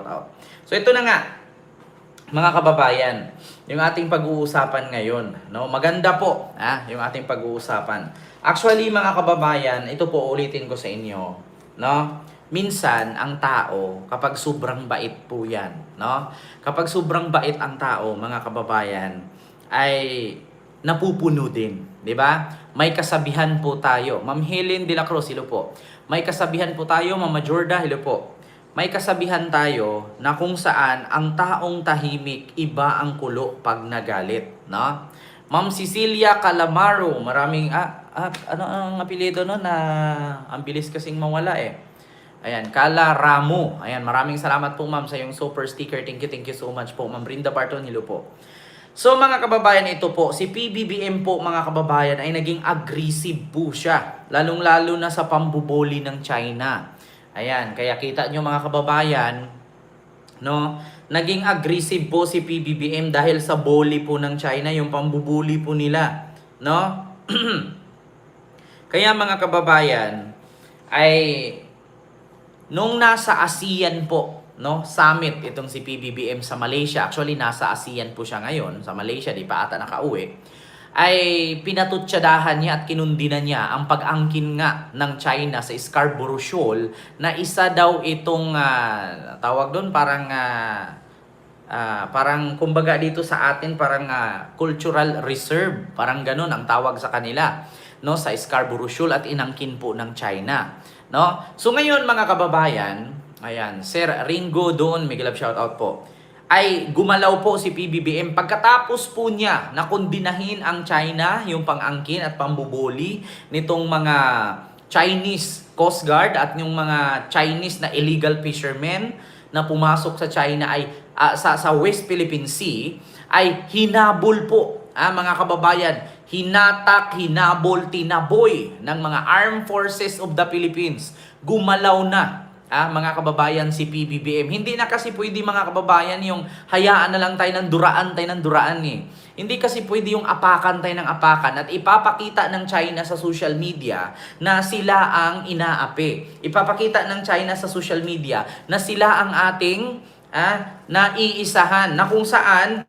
out. So ito na nga, mga kababayan, yung ating pag-uusapan ngayon, no? Maganda po, yung ating pag-uusapan. Actually, mga kababayan, ito po ulitin ko sa inyo, no? Minsan ang tao, kapag sobrang bait po 'yan, no? Kapag sobrang bait ang tao, mga kababayan, ay napupuno din, 'di ba? May kasabihan po tayo. Ma'am Helen de la Cruz, hello po. May kasabihan po tayo, Mama Jorda, hello po. May kasabihan tayo na kung saan ang taong tahimik, iba ang kulo pag nagalit, no? Ma'am Cecilia Calamaro, maraming ano ang apelyido no na ang bilis kasing mawala eh. Ayan, Calaramo. Ayan, maraming salamat po ma'am sa yung super sticker. Thank you so much po. Ma'am Brinda Barton, hello po. So mga kababayan, ito po, si PBBM po mga kababayan ay naging aggressive po siya. Lalong-lalo na sa pambubuli ng China. Ayan, kaya kita nyo mga kababayan, no, naging aggressive po si PBBM dahil sa bully po ng China, yung pambubuli po nila, no? Kaya mga kababayan, ay nung nasa ASEAN po, no, summit itong si PBBM sa Malaysia, actually nasa ASEAN po siya ngayon, sa Malaysia, di pa ata nakauwi, ay pinatutsadahan niya at kinundina niya ang pag-angkin nga ng China sa Scarborough Shoal na isa daw itong tawag doon parang kumbaga dito sa atin parang cultural reserve, parang ganun ang tawag sa kanila, no, sa Scarborough Shoal at inangkin po ng China, no? So ngayon mga kababayan, ayan, Sir Ringo doon, may love shout out po, ay gumalaw po si PBBM pagkatapos po niya na kondinahin ang China, yung pang-angkin at pambubuli nitong mga Chinese Coast Guard at yung mga Chinese na illegal fishermen na pumasok sa China ay sa West Philippine Sea, ay hinabol po, mga kababayan, hinatak, hinabol, tinaboy ng mga Armed Forces of the Philippines. Gumalaw na, mga kababayan, si PBBM. Hindi na kasi pwede mga kababayan yung hayaan na lang tayo ng duraan eh. Hindi kasi pwede yung apakan tayo ng apakan at ipapakita ng China sa social media na sila ang inaapi. Ipapakita ng China sa social media na sila ang ating naiisahan, na kung saan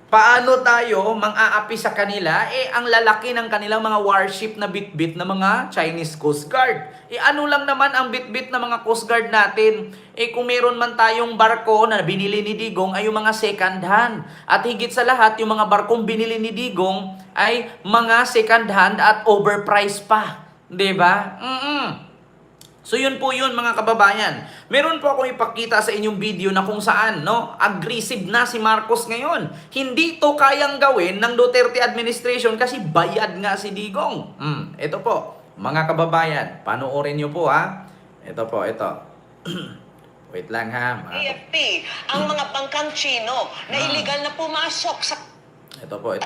paano tayo mang-aapi sa kanila, ang lalaki ng kanilang mga warship na bitbit na mga Chinese Coast Guard. Ano lang naman ang bitbit na mga Coast Guard natin? Kung meron man tayong barko na binili ni Digong ay yung mga second hand. At higit sa lahat, yung mga barkong binili ni Digong ay mga second hand at overpriced pa. 'Di ba? So yun po yun mga kababayan. Meron po akong ipakita sa inyong video na kung saan, no, aggressive na si Marcos ngayon. Hindi to kayang gawin ng Duterte administration kasi bayad nga si Digong. Ito po, mga kababayan, panoorin nyo po Ito po, ito. Wait lang AFP, ang mga bangkang Chino na illegal na pumasok sa Ito po.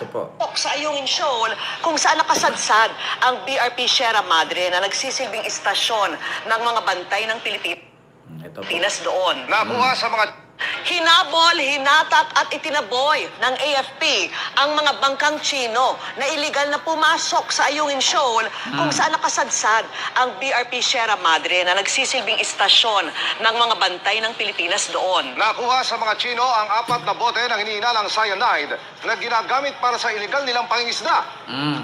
sa Ayungin Shoal kung saan nakasadsad ang BRP Sierra Madre na nagsisilbing istasyon ng mga bantay ng Pilipinas doon. Nakuha sa mga Hinabol, hinatak at itinaboy ng AFP ang mga bangkang Chino na illegal na pumasok sa Ayungin Shoal kung saan nakasadsad ang BRP Sierra Madre na nagsisilbing istasyon ng mga bantay ng Pilipinas doon. nakuha sa mga Chino ang 4 na bote ng hinihinalang cyanide na ginagamit para sa iligal nilang pangingisda.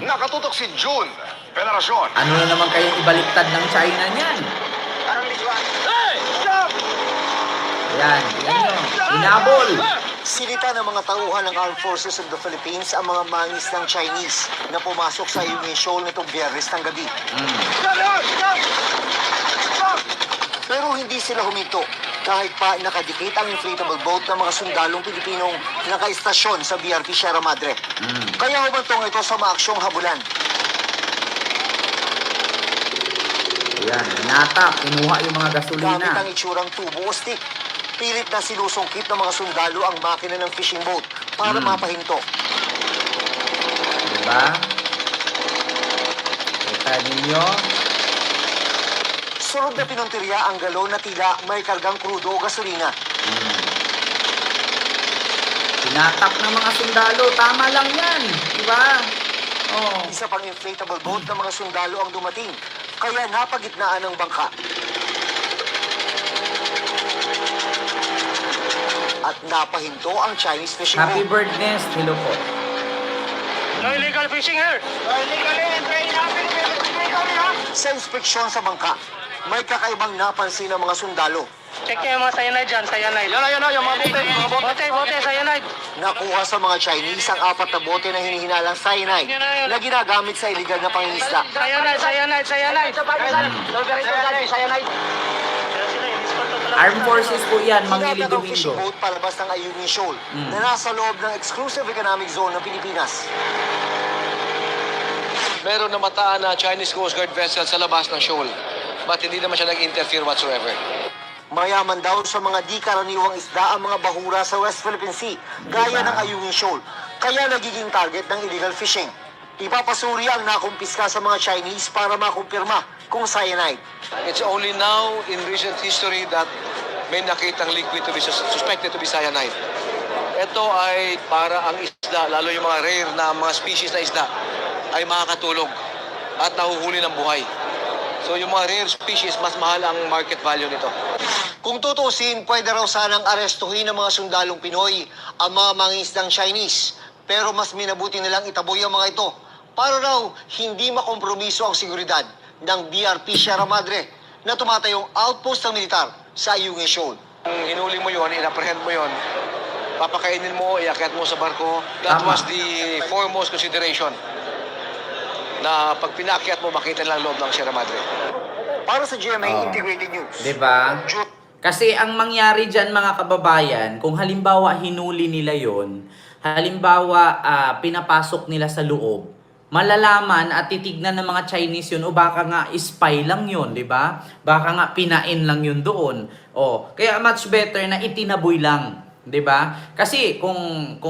Nakatutok si June Veneracion. Ano na naman kayong ibaliktad ng China niyan? Yan nyo. Inabol. Sinita ng mga tauhan ng Armed Forces of the Philippines ang mga mangis ng Chinese na pumasok sa Ayungin Shoal nitong Biyernes ng gabi. Pero hindi sila huminto kahit pa nakadikit ang inflatable boat ng mga sundalong Pilipinong nakaistasyon sa BRP Sierra Madre. Kaya humantong ito sa maaksyong habulan. Yan, hinatak, kinuha yung mga gasolina. Gamit ang itsurang tubo o stick. Pilit na sinusungkit ng mga sundalo ang makina ng fishing boat para mapahinto. Diba? Kita ninyo. Sunod na pinuntirya ang galon na tila may kargang krudo o gasolina. Tinatak ng mga sundalo. Tama lang yan. Diba? Oh. Isa pang inflatable boat ng mga sundalo ang dumating, kaya napagitnaan ng bangka. at napahinto ang Chinese fishing Happy boat. bird nest. Hello po. No illegal fishing here. Sa inspeksyon sa bangka, may kakaibang napansin ng mga sundalo. Check niyo yung mga cyanide dyan, cyanide. Yan na, yung mga bote. Bote, cyanide. Nakuha sa mga Chinese ang 4 na bote na hinihinalang cyanide na ginagamit sa iligal na pangingisda. Cyanide. Armed Forces po yan, Mangili Tinatag ang fishing Domingo. boat palabas ng Ayungin Shoal na nasa loob ng exclusive economic zone ng Pilipinas. Meron namataan na Chinese Coast Guard vessel sa labas ng shoal. But hindi naman siya nag-interfere whatsoever. Mayaman daw sa mga di karaniwang isda ang mga bahura sa West Philippine Sea, gaya ng Ayungin Shoal, kaya nagiging target ng illegal fishing. Ipapasuri ang nakumpiska sa mga Chinese para makumpirma kung cyanide. It's only now in recent history that may nakitang liquid to be suspected to be cyanide. Ito ay para ang isda, lalo yung mga rare na mga species na isda, ay makakatulog at nahuhuli ng buhay. So yung mga rare species, mas mahal ang market value nito. Kung tutusin, pwede raw sanang arestuhin ng mga sundalong Pinoy ang mga mangingisdang Chinese. Pero mas minabuti nilang itaboy ang mga ito para raw hindi makompromiso ang seguridad ng BRP Sierra Madre na tumatayong outpost ng militar sa Ayungin Shoal. Kung hinuli mo yun, inapprehend mo yun, papakainin mo, iakyat mo sa barko, that Tama. was the foremost consideration. Na pag pinakyat mo, makita lang loob ng Sierra Madre. Para sa GMA Oh. Integrated News. Diba? Kasi ang mangyari dyan mga kababayan, kung halimbawa hinuli nila yon, halimbawa pinapasok nila sa loob, malalaman at titignan ng mga Chinese yun, o baka nga spy lang yun, di ba? Baka nga pinain lang yun doon. O, kaya much better na itinaboy lang, di ba? Kasi kung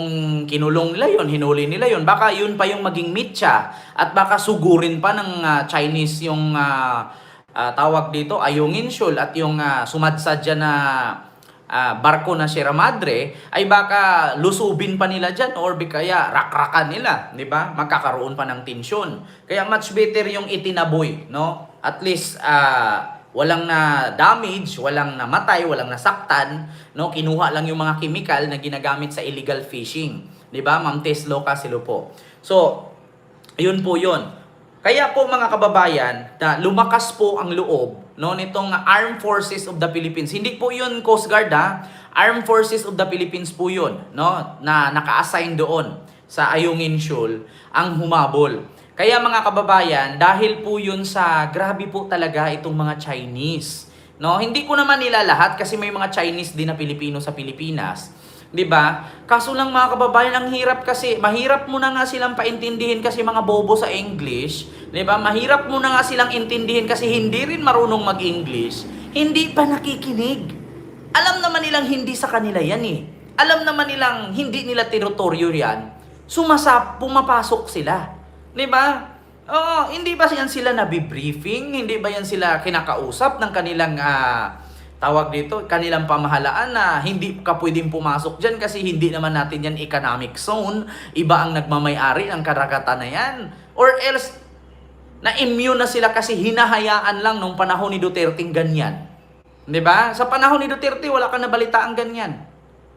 kinulong nila yun, hinuli nila yun, baka yun pa yung maging mitya at baka sugurin pa ng Chinese yung tawag dito, Ayungin Shoal at yung sumadsad dyan na barko na Sierra Madre ay baka lusubin pa nila dyan or kaya rakrakan nila, di ba? Magkakaroon pa ng tensyon. Kaya much better yung itinaboy, no? At least walang na damage, walang namatay, walang nasaktan, no? Kinuha lang yung mga chemical na ginagamit sa illegal fishing, di ba? Ma'am Tess Loca sila po. So, yun po yun. Kaya po mga kababayan, na lumakas po ang loob no nitong Armed Forces of the Philippines. Hindi po 'yun Coast Guard ha. Armed Forces of the Philippines po 'yun, no, na naka-assign doon sa Ayungin Shoal ang humabol. Kaya mga kababayan, dahil po 'yun sa grabe po talaga itong mga Chinese, no? Hindi ko naman nila lahat kasi may mga Chinese din na Pilipino sa Pilipinas. 'Di ba? Kaso lang mga kababayan, ang hirap kasi, mahirap mo na nga silang paintindihin kasi mga bobo sa English, 'di ba? Mahirap mo na nga silang intindihin kasi hindi rin marunong mag-English, hindi pa nakikinig. Alam naman nilang hindi sa kanila 'yan eh. Alam naman nilang hindi nila teritoryo 'yan. Pumapasok sila. 'Di ba? Oo, hindi ba yan sila nabibriefing? Hindi ba yan sila kinakausap ng kanilang tawag dito, kanilang pamahalaan na hindi ka pwedeng pumasok dyan kasi hindi naman natin yan economic zone, iba ang nagmamay-ari ng karagatan na yan. Or else, na-immune na sila kasi hinahayaan lang nung panahon ni Duterte ganyan. 'Di ba? Sa panahon ni Duterte, wala ka nabalitaang ganyan.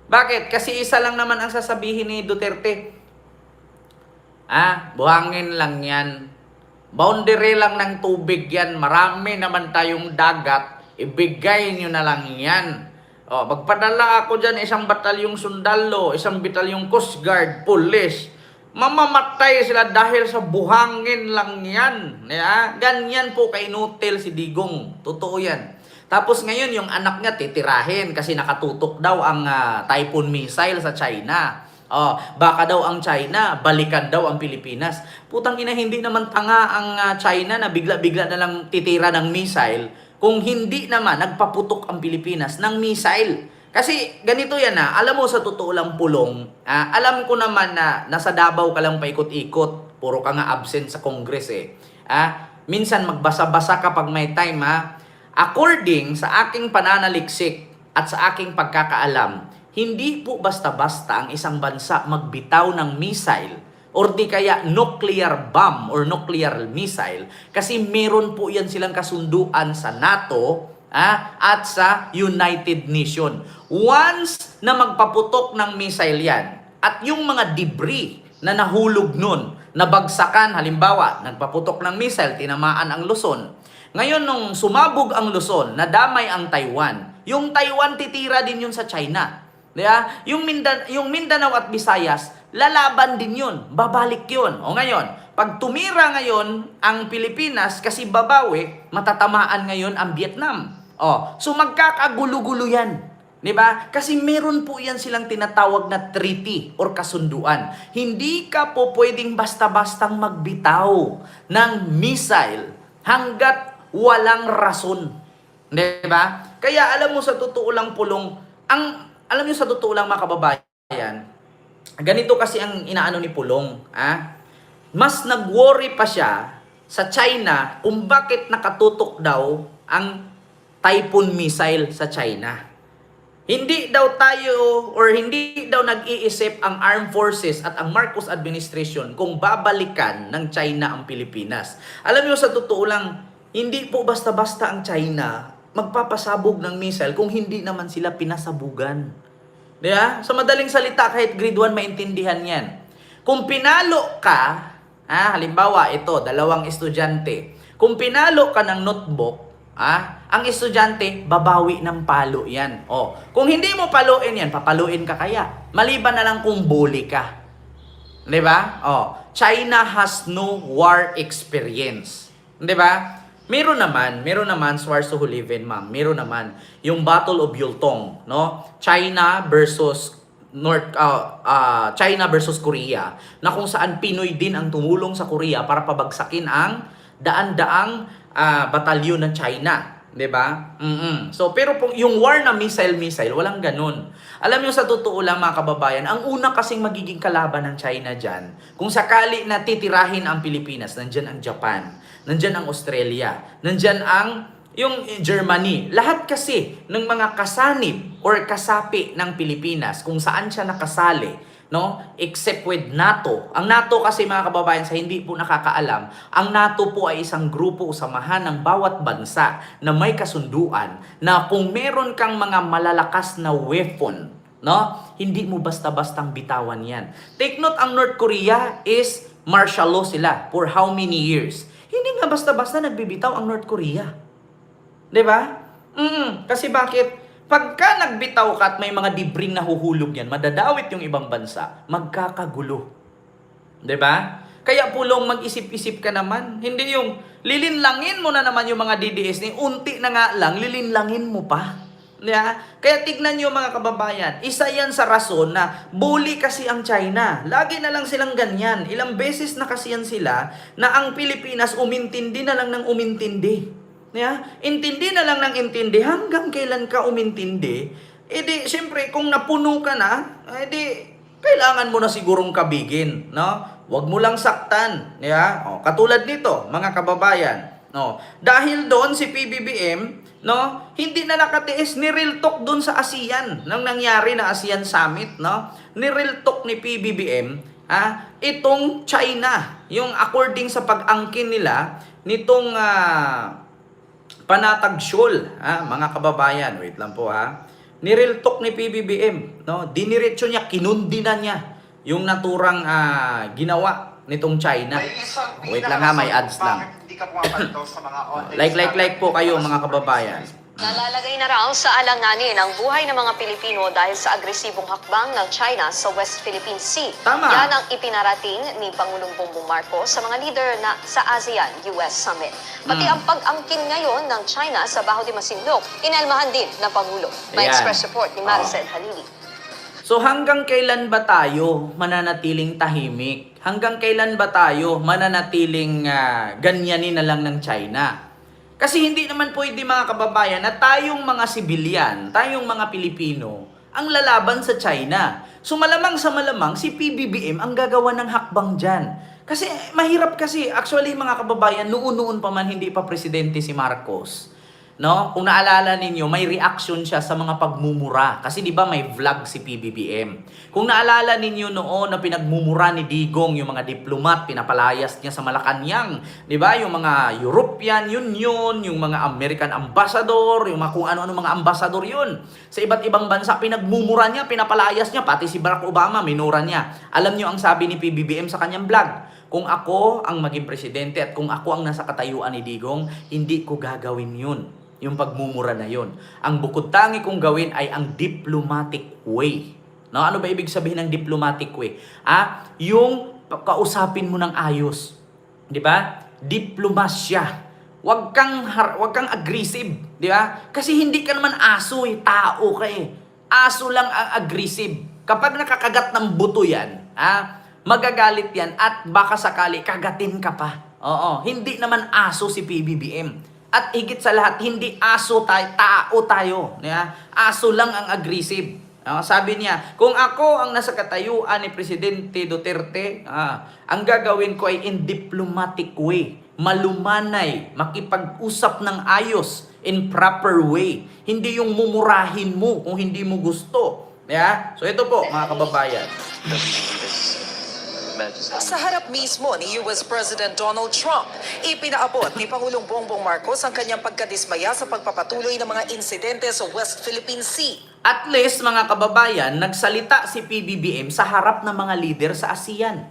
Bakit? Kasi isa lang naman ang sasabihin ni Duterte. Buhangin lang yan. Boundary lang ng tubig yan. Marami naman tayong dagat. Ibigay nyo na lang yan. Magpadala ako dyan isang batalyong sundalo, isang batalyong Coast Guard, Police. Mamamatay sila dahil sa buhangin lang yan. Ganyan po kainutil si Digong. Totoo yan. Tapos ngayon yung anak niya titirahin kasi nakatutok daw ang Typhoon missile sa China. Baka daw ang China, balikan daw ang Pilipinas. Putang ina, hindi naman tanga ang China na bigla-bigla na lang titira ng missile. Kung hindi naman nagpaputok ang Pilipinas ng missile. Kasi ganito yan alam mo sa totoo lang Pulong, alam ko naman na nasa Davao ka lang paikot-ikot, puro ka nga absent sa Congress minsan magbasa-basa kapag may time According sa aking pananaliksik at sa aking pagkakaalam, hindi po basta-basta ang isang bansa magbitaw ng missile or di kaya nuclear bomb or nuclear missile kasi meron po yan silang kasunduan sa NATO, at sa United Nation. Once na magpaputok ng missile yan, at yung mga debris na nahulog nun, nabagsakan, halimbawa, nagpaputok ng missile, tinamaan ang Luzon. Ngayon, nung sumabog ang Luzon, nadamay ang Taiwan. Yung Taiwan, titira din yun sa China. Diba? Yung Mindanao at Visayas, lalaban din yun. Babalik yun. O ngayon, pag tumira ngayon ang Pilipinas kasi babawi, matatamaan ngayon ang Vietnam. O, so magkakagulo-gulo yan. Diba? Kasi meron po yan silang tinatawag na treaty or kasunduan. Hindi ka po pwedeng basta-bastang magbitaw ng missile hanggat walang rason. Diba? Kaya alam mo sa totoo lang pulong, alam niyo sa totoo lang mga kababayan, ganito kasi ang inaano ni Pulong. Mas nag-worry pa siya sa China kung bakit nakatutok daw ang Typhoon missile sa China. Hindi daw tayo or hindi daw nag-iisip ang armed forces at ang Marcos administration kung babalikan ng China ang Pilipinas. Alam niyo sa totoo lang, hindi po basta-basta ang China magpapasabog ng missile kung hindi naman sila pinasabugan. Diba? Sa madaling salita, kahit grade 1 maintindihan yan. Kung pinalo ka, halimbawa ito, 2 estudyante. Kung pinalo ka ng notebook, ang estudyante, babawi ng palo yan. Kung hindi mo paluin yan, papaluin ka kaya. Maliban na lang kung bully ka. Diba? China has no war experience. Diba? Meron naman, Swarso Hulivin, ma'am. Meron naman yung Battle of Yultong, no? China versus China versus Korea, na kung saan Pinoy din ang tumulong sa Korea para pabagsakin ang daan-daang batalyon ng China, 'di ba? So pero yung war na missile, walang ganun. Alam niyo sa totoo lang mga kababayan, ang una kasing magiging kalaban ng China diyan, kung sakali na titirahin ang Pilipinas, nandiyan ang Japan, nandiyan ang Australia, nandiyan ang yung Germany. Lahat kasi ng mga kasanib or kasapi ng Pilipinas kung saan siya nakasali, no? Except with NATO. Ang NATO kasi mga kababayan, sa hindi po nakakaalam, ang NATO po ay isang grupo o samahan ng bawat bansa na may kasunduan na kung meron kang mga malalakas na weapon, no? Hindi mo basta-bastang bitawan yan. Take note, ang North Korea is martial law sila for how many years? Hindi nga basta-basta nagbibitaw ang North Korea. 'Di ba? Kasi bakit? Pagka nagbitaw ka at may mga debris na huhulog yan, madadawit yung ibang bansa, magkakagulo. 'Di ba? Kaya Pulong, mag-isip-isip ka naman. Hindi yung lilinlangin mo na naman yung mga DDS ni unti na nga lang, lilinlangin mo pa. Yeah? Kaya tignan nyo mga kababayan, isa yan sa rason na bully kasi ang China. Lagi na lang silang ganyan. Ilang beses na kasi yan sila na ang Pilipinas umintindi na lang ng umintindi. Yeah? Intindi na lang ng intindi hanggang kailan ka umintindi. Di, siyempre, kung napuno ka na, kailangan mo na sigurong kabigin. No? Huwag mo lang saktan. Yeah? Katulad nito, mga kababayan. No? Dahil doon si PBBM, no, hindi na nakatiis, ni-real talk doon sa ASEAN, nang nangyari na ASEAN Summit, no? Ni-real talk ni PBBM, itong China, yung according sa pag-angkin nila, nitong Panatag Shoal, mga kababayan, wait lang po ni-real talk ni PBBM, no? Diniretso niya, kinundi na niya yung naturang ginawa nitong China. Wait lang may ads lang. Like po kayo mga kababayan. Nalalagay na raw sa alanganin ang buhay ng mga Pilipino dahil sa agresibong hakbang ng China sa West Philippine Sea. Tama. Yan ang ipinarating ni Pangulong Bongbong Marcos sa mga leader na sa ASEAN-US Summit. Pati ang pag-angkin ngayon ng China sa Baho de Masinloc, inalmahan din ng Pangulo. May Ayan. express report ni Maricel Halili. So hanggang kailan ba tayo mananatiling tahimik? Hanggang kailan ba tayo mananatiling ganyanin na lang ng China? Kasi hindi naman pwede mga kababayan na tayong mga sibilyan, tayong mga Pilipino, ang lalaban sa China. So malamang sa malamang si PBBM ang gagawa ng hakbang dyan. Kasi mahirap kasi, actually mga kababayan, noon pa man hindi pa presidente si Marcos. No? Kung naalala ninyo, may reaction siya sa mga pagmumura. Kasi di ba may vlog si PBBM. Kung naalala ninyo noon na pinagmumura ni Digong yung mga diplomat, pinapalayas niya sa Malacanang. Di ba? Yung mga European Union, yung mga American Ambassador, yung mga kung ano-ano mga ambassador yun. Sa iba't ibang bansa, pinagmumura niya, pinapalayas niya, pati si Barack Obama, minura niya. Alam niyo ang sabi ni PBBM sa kanyang vlog? Kung ako ang maging presidente at kung ako ang nasa katayuan ni Digong, hindi ko gagawin yun. Yung pagmumura na yun. Ang bukod tangi kong gawin ay ang diplomatic way. No? Ano ba ibig sabihin ng diplomatic way? Yung kausapin mo ng ayos. Di ba? Diplomasya. Huwag kang aggressive. Di ba? Kasi hindi ka naman aso eh. Tao ka eh. Aso lang ang aggressive. Kapag nakakagat ng buto yan, magagalit yan at baka sakali kagatin ka pa. Oo. Hindi naman aso si PBBM. At higit sa lahat, hindi aso tayo, tao tayo. Aso lang ang aggressive. Sabi niya, kung ako ang nasa katayuan ni Presidente Duterte, ang gagawin ko ay in diplomatic way. Malumanay, makipag-usap ng ayos, in proper way. Hindi yung mumurahin mo kung hindi mo gusto. So ito po, mga kababayan. Sa harap mismo ni US President Donald Trump, ipinaabot ni Pangulong Bongbong Marcos ang kanyang pagkadismaya sa pagpapatuloy ng mga insidente sa West Philippine Sea. At least, mga kababayan, nagsalita si PBBM sa harap ng mga leader sa ASEAN.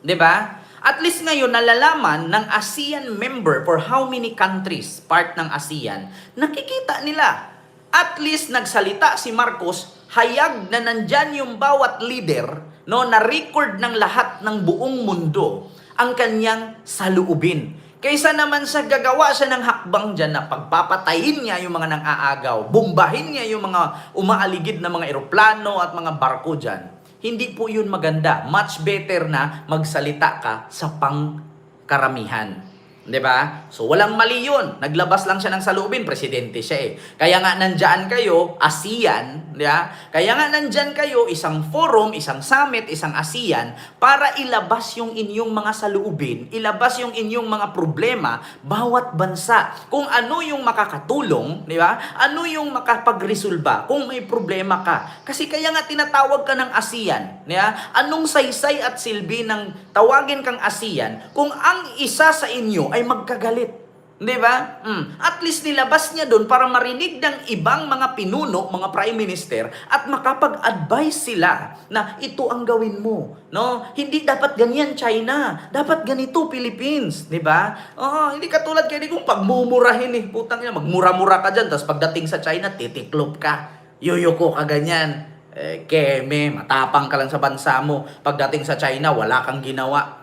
'Di ba? At least ngayon nalalaman ng ASEAN member for how many countries part ng ASEAN, nakikita nila. At least nagsalita si Marcos, hayag na nandyan yung bawat leader, no, na record ng lahat ng buong mundo ang kanyang saluubin. Kaysa naman sa gagawa siya ng hakbang dyan na pagpapatayin niya yung mga nang-aagaw, bombahin niya yung mga umaaligid na mga eroplano at mga barko dyan. Hindi po yun maganda. Much better na magsalita ka sa pangkaramihan. 'Di ba? So walang mali yun. Naglabas lang siya ng saloobin, presidente siya eh. Kaya nga nandyan kayo, ASEAN, 'di ba? Kaya nga nandyan kayo, isang forum, isang summit, isang ASEAN para ilabas yung inyong mga saloobin, ilabas yung inyong mga problema bawat bansa. Kung ano yung makakatulong, 'di ba? Ano yung makapagresolba kung may problema ka. Kasi kaya nga tinatawag ka ng ASEAN, 'di ba? Anong saysay at silbi ng tawagin kang ASEAN kung ang isa sa inyo ay magkagalit. Di ba? At least nilabas niya doon para marinig ng ibang mga pinuno, mga prime minister, at makapag-advise sila na ito ang gawin mo. No? Hindi dapat ganyan China. Dapat ganito Philippines. Di ba? Hindi katulad kayo kung pagmumurahin eh. Putang ina, magmura-mura ka dyan. Tapos pagdating sa China, titiklop ka. Yuyuko ka ganyan. Keme, matapang ka lang sa bansa mo. Pagdating sa China, wala kang ginawa.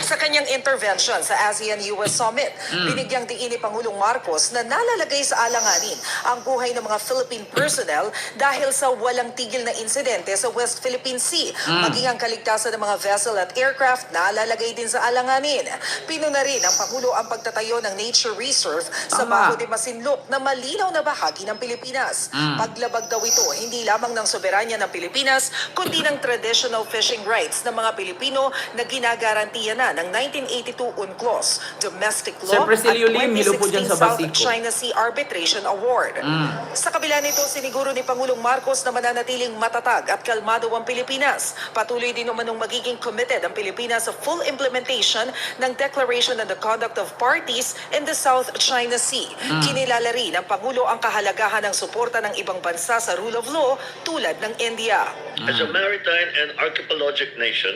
Sa kanyang intervention sa ASEAN-US Summit, binigyang diin ni Pangulong Marcos na nalalagay sa alanganin ang buhay ng mga Philippine personnel dahil sa walang tigil na insidente sa West Philippine Sea. Maging ang kaligtasan ng mga vessel at aircraft nalalagay din sa alanganin. Pinuna rin ng Pangulo ang pagtatayo ng nature reserve sa Bajo de Masinloc na malinaw na bahagi ng Pilipinas. Paglabag daw ito hindi lamang ng soberanya ng Pilipinas, kundi ng traditional fishing rights ng mga Pilipino na ginagarantiya na ng 1982 UNCLOS, Domestic Law Siyempre, at Lim, hilo po dyan 2016 sa South Basico. China Sea Arbitration Award. Sa kabila nito, siniguro ni Pangulong Marcos na mananatiling matatag at kalmado ang Pilipinas. Patuloy din naman magiging committed ang Pilipinas sa full implementation ng Declaration on the Conduct of Parties in the South China Sea. Kinilala rin ng Pangulo ang kahalagahan ng suporta ng ibang bansa sa rule of law tulad ng India. As a maritime and archipelagic nation,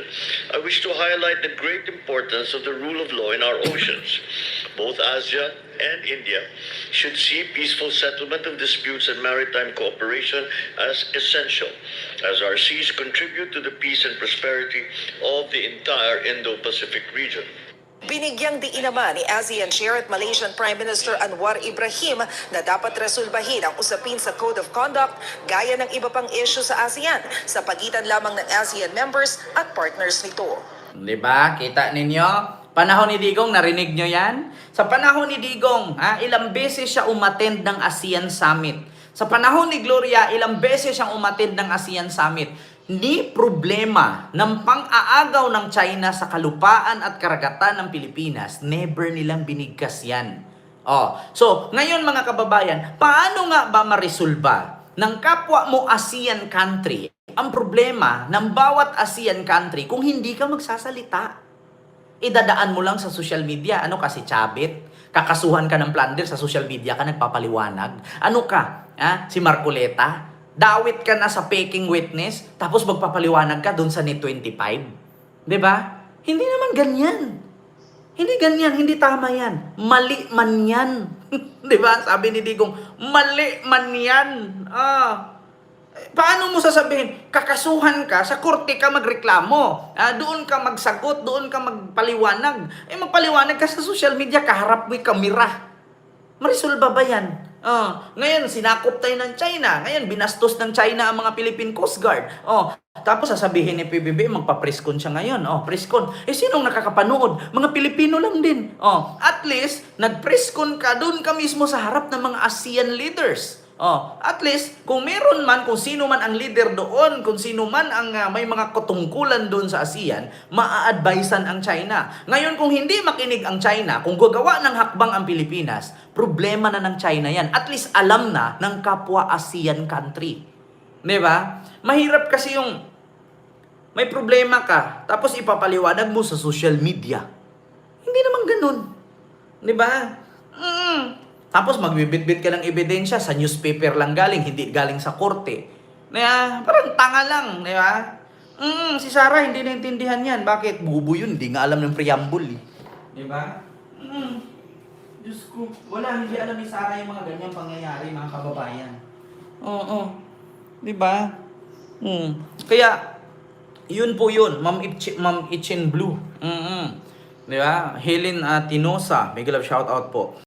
I wish to highlight the great importance of the rule of law in our oceans. Both Asia and India should see peaceful settlement of disputes and maritime cooperation as essential, as our seas contribute to the peace and prosperity of the entire Indo-Pacific region. Binigyang diin naman ni ASEAN Chair at Malaysian Prime Minister Anwar Ibrahim na dapat resolbahin ang usapin sa Code of Conduct gaya ng iba pang issue sa ASEAN sa pagitan lamang ng ASEAN members at partners nito. Diba? Kita ninyo? Panahon ni Digong, narinig nyo yan? Sa panahon ni Digong, ilang beses siya umattend ng ASEAN Summit. Sa panahon ni Gloria, ilang beses siyang umattend ng ASEAN Summit. Ni problema ng pang-aagaw ng China sa kalupaan at karagatan ng Pilipinas, never nilang binigkas yan. So, ngayon mga kababayan, paano nga ba maresolba ng kapwa mo ASEAN country ang problema ng bawat ASEAN country kung hindi ka magsasalita? Idadaan mo lang sa social media. Ano ka, si Chabit? Kakasuhan ka ng plunder sa social media ka, nagpapaliwanag. Ano ka? Si Marcoleta? Dawit ka na sa faking witness, tapos magpapaliwanag ka doon sa Net 25. 'Di ba? Hindi naman ganyan. Hindi ganyan, hindi tama yan. Mali man yan. 'Di ba? Sabi ni Digong, mali man yan. Paano mo sasabihin, kakasuhan ka, sa korte ka magreklamo, doon ka magsagot, doon ka magpaliwanag. Magpaliwanag ka sa social media, kaharap mo yung kamera. Maresolba ba yan? Ngayon, sinakop tayo ng China. Ngayon, binastos ng China ang mga Philippine Coast Guard. Tapos sasabihin ni PBB, magpa-preskon siya ngayon. Preskon. Sinong nakakapanood? Mga Pilipino lang din. At least, nag-preskon ka, doon ka mismo sa harap ng mga ASEAN leaders. At least, kung meron man, kung sino man ang leader doon, kung sino man ang may mga katungkulan doon sa ASEAN, maa-advisean ang China. Ngayon, kung hindi makinig ang China, kung gagawa ng hakbang ang Pilipinas, problema na ng China yan. At least alam na ng kapwa ASEAN country. Diba? Mahirap kasi yung may problema ka, tapos ipapaliwanag mo sa social media. Hindi naman ganun. Diba? Tapos magbibitbit ka ng ebidensya sa newspaper lang galing, hindi galing sa korte. Parang tanga lang, di ba? Si Sarah hindi naintindihan yan. Bakit? Bubo yun, hindi nga alam ng preamble. Di ba? Diyos ko, hindi alam ni Sarah yung mga ganyang pangyayari, mga kababayan. Di ba? Kaya, yun po yun, Ma'am Itchin Blue. Di ba? Helen Tinosa, big love shoutout po.